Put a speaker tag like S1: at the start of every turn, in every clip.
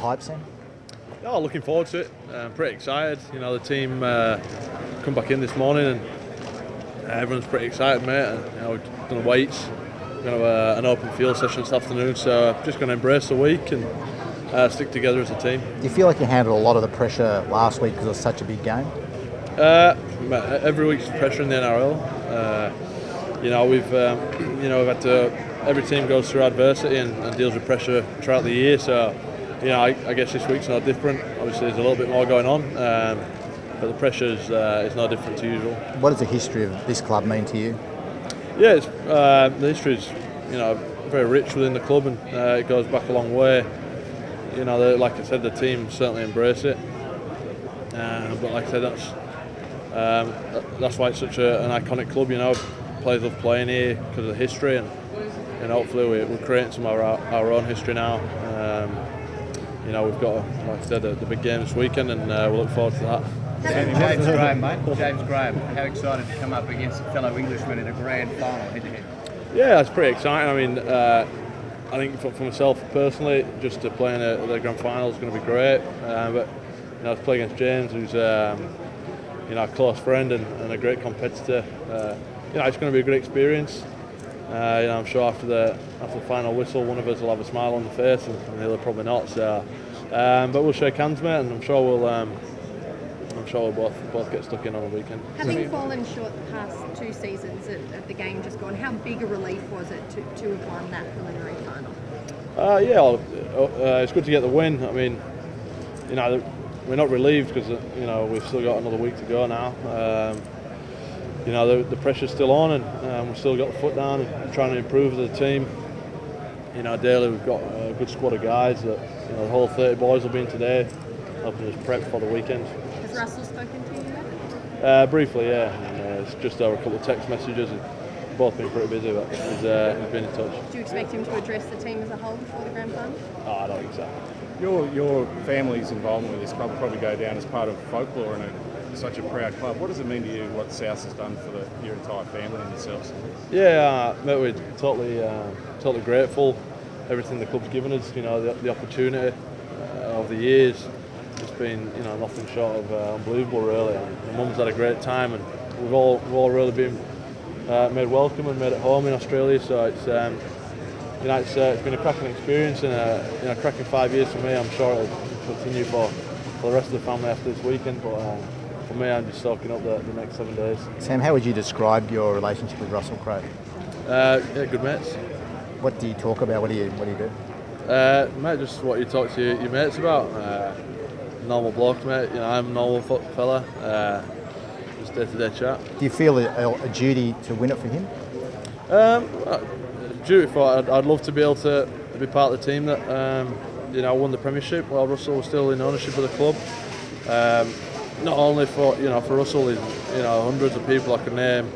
S1: hype, Sam?
S2: Oh, looking forward to it. I'm pretty excited. You know, the team come back in this morning and everyone's pretty excited, mate. And, you know, we've done the weights. We're going to have an open field session this afternoon, so I'm just going to embrace the week and stick together as a team.
S1: Do you feel like you handled a lot of the pressure last week because it was such a big game?
S2: Every week's pressure in the NRL. You know, we've had to. Every team goes through adversity and deals with pressure throughout the year. So, you know, I guess this week's no different. Obviously, there's a little bit more going on, but the pressure is no different to usual.
S1: What does the history of this club mean to you?
S2: Yeah, the history is, you know, very rich within the club, and it goes back a long way. You know, like I said, the team certainly embrace it. But like I said, that's why it's such an iconic club. You know, players love playing here because of the history, and hopefully we're creating some of our own history now. You know, we've got, like I said, the big game this weekend, and we'll look forward to that.
S3: James Graham, mate. James Graham, how excited to come up against a fellow Englishman in a grand final head-to-head?
S2: Yeah, it's pretty exciting. I mean, I think for myself personally, just to play in the grand final is going to be great. But you know, to play against James, who's you know, a close friend and a great competitor, you know, it's going to be a great experience. You know, I'm sure after the final whistle, one of us will have a smile on the face, and the other probably not. So, but we'll shake hands, mate, and I'm sure we'll both get stuck in on the weekend.
S4: Having fallen short the past 2 seasons of the game just gone, how big a relief was it to have won that preliminary final?
S2: Yeah, it's good to get the win. I mean, you know, we're not relieved because you know we've still got another week to go now. You know, the pressure's still on, and we've still got the foot down and trying to improve as a team. You know, daily we've got a good squad of guys that, you know, the whole 30 boys will be in today, helping us prep for the weekend.
S4: Has Russell spoken to you yet?
S2: Briefly, yeah. And, it's just over a couple of text messages. We've both been pretty busy, but he's been in touch.
S4: Do you expect him to address the team as a whole before the grand final?
S2: Oh, I don't think so.
S5: Your family's involvement with this club will probably go down as part of folklore and such a proud club. What does it mean to you what South has done for your entire family and yourselves?
S2: Yeah, mate, we're totally grateful. Everything the club's given us, you know, the opportunity over the years, it's been, you know, nothing short of unbelievable, really. And my mum's had a great time, and we've all really been made welcome and made at home in Australia. So it's you know, it's been a cracking experience and you know, a cracking 5 years for me. I'm sure it'll continue for the rest of the family after this weekend. But for me, I'm just soaking up the next 7 days.
S1: Sam, how would you describe your relationship with Russell Crowe?
S2: Yeah, good mates.
S1: What do you talk about? What do you do?
S2: Mate, just what you talk to your mates about. Normal bloke, mate. You know, I'm a normal fella. Just day-to-day chat.
S1: Do you feel a duty to win it for him?
S2: Duty for I'd love to be able to be part of the team that you know, won the premiership while Russell was still in ownership of the club. Not only for, you know, for Russell, you know, hundreds of people I could name.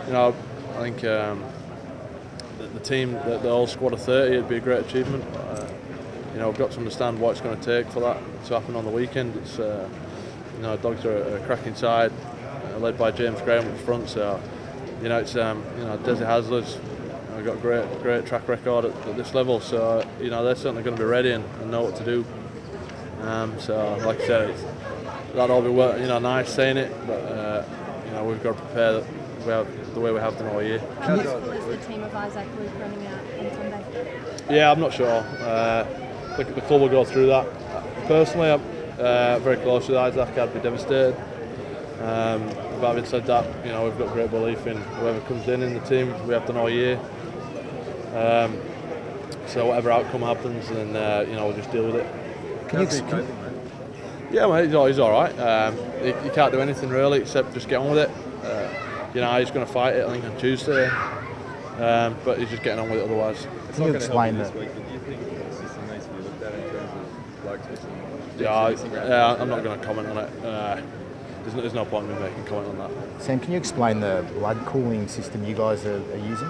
S2: You know, I think the team, the whole squad of 30, it'd be a great achievement. You know, we've got to understand what it's going to take for that to happen on the weekend. It's you know, Dogs are a cracking side, led by James Graham at the front. So, you know, it's you know, Desi Hasler's got a great track record at this level. So, you know, they're certainly going to be ready and know what to do. So, like I said, that'll all be, you know, nice saying it, but you know, we've got to prepare the way we have done all year.
S4: How useful is the team of Isaac Luke running out on Sunday?
S2: Yeah, I'm not sure. The club will go through that. Personally, I'm very close with Isaac. I'd be devastated. But having said that, you know, we've got great belief in whoever comes in the team. We have done all year. So whatever outcome happens, then you know, we'll just deal with it. Yeah, mate, he's all right. He can't do anything really except just get on with it. You know, he's going to fight it, I think, on Tuesday. But he's just getting on with it otherwise.
S1: Can you explain that?
S6: Do you think the system needs to be looked at in terms of blokes missing?
S2: Yeah, I'm not going to comment on it. There's no point in me making comment on that.
S1: Sam, can you explain the blood cooling system you guys are using?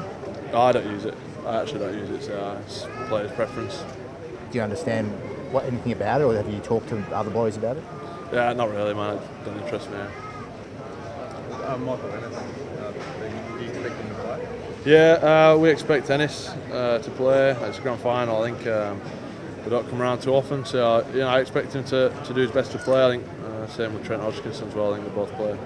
S2: I don't use it. I actually don't use it. So it's players' preference.
S1: Do you understand anything about it, or have you talked to other boys about it?
S2: Yeah, not really, man. It doesn't interest me.
S6: Michael Ennis, do you expect him to play?
S2: Yeah, we expect Ennis to play. It's a grand final. I think they don't come around too often. So I expect him to do his best to play. I think same with Trent Hodgkinson as well. I think they both play